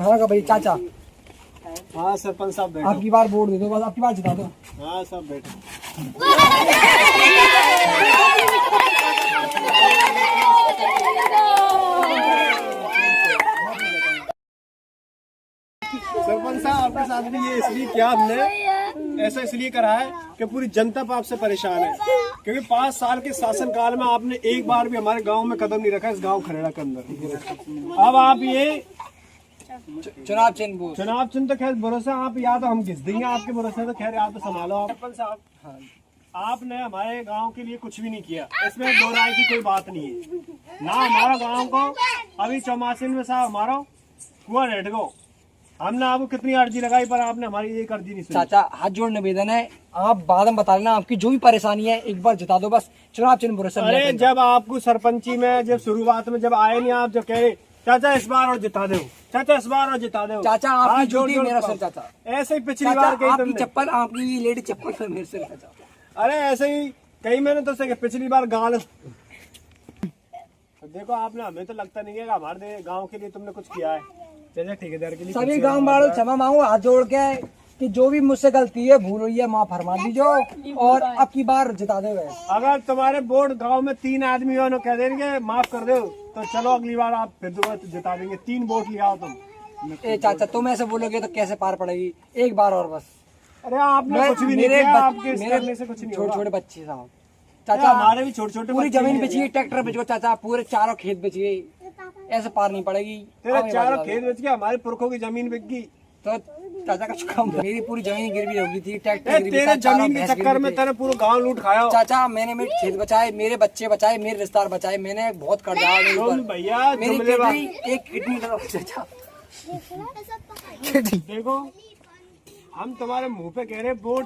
हाँ भाई चाचा। हाँ सरपंच साहब बैठो। आपकी बार वोट दे दो, बस आपकी बार जिता दो। हाँ सब बैठो। सरपंच साहब आपके साथ भी ये इसलिए किया हमने, ऐसा इसलिए करा है कि पूरी जनता आपसे परेशान है, क्योंकि 5 साल के शासनकाल में आपने एक बार भी हमारे गांव में कदम नहीं रखा, इस गांव खरेड़ा के अंदर। अब आप ये चुनाव चिन्ह तो खैर भरोसा आप या तो हम घिस देंगे आपके भरोसे, तो खैर आप तो संभालो। आप सरपंच साहब आपने हमारे गांव के लिए कुछ भी नहीं किया, इसमें दो राय की कोई बात नहीं है ना। हमारा गांव को अभी 84 में साहब हमारा कुआं रेट गो, हमने आपको कितनी अर्जी लगाई पर आपने हमारी एक अर्जी नहीं सुनी। चाचा हाथ जोड़ निवेदन है, आप बाद में बता लेना आपकी जो भी परेशानी है, एक बार जिता दो बस। चुनाव चिन्ह भरोसा। अरे जब आपको सरपंची में जब शुरुआत में जब आए नहीं, आप जब कह रहे चाचा इस बार और जिता दो, चाचा इस बार और जिता दो। चाचा आपकी जूती मेरा सर चाचा। ऐसे ही पिछली बार कही आपकी तुमने। चप्पल, आपकी लेडी चप्पल पर मेरे सर चाचा। अरे ऐसे ही कहीं मैंने तो से पिछली बार गाल। देखो आपने, हमें तो लगता नहीं है कि हमारे गांव के लिए तुमने कुछ किया है। चलिए ठेकेदार के लिए सभी गांव वालों क्षमा मांगो हाथ जोड़ के कि जो भी मुझसे गलती है भूल हुई है माफ फरमा दीजिए और अब की बार जिता दे। अगर तुम्हारे वोट गांव में 3 आदमी हो कह देंगे माफ कर दो, तो चलो अगली बार आप फिर दोबारा जिता देंगे। 3 वोट ले आओ तुम। ए चाचा तुम ऐसे बोलोगे तो कैसे पार पड़ेगी, एक बार और बस। अरे आपने कुछ भी नहीं किया, आपके करने से कुछ नहीं होगा। छोटे छोटे बच्चे साहब चाचा हमारे भी छोटे छोटे पूरी जमीन बेचिए, ट्रैक्टर बेचो चाचा, पूरे 4 खेत बेचिए, ऐसे पार नहीं पड़ेगी। तेरे 4 खेत बेच के हमारे पुरखों की जमीन बिक गई, तो चाचा का काम। मेरी पूरी जमीन गिरवी हो गई थी, ट्रैक्टर तेरे जमीन के चक्कर में तेरे पूरा गांव लूट खाया। चाचा मैंने मेरे खेत बचाए, मेरे बच्चे बचाए, मेरे रिश्तेदार बचाए, मैंने बहुत कर्जा भैया। मेरी किडनी, एक किडनी चाचा। देखो हम तुम्हारे मुंह पे कह रहे वोट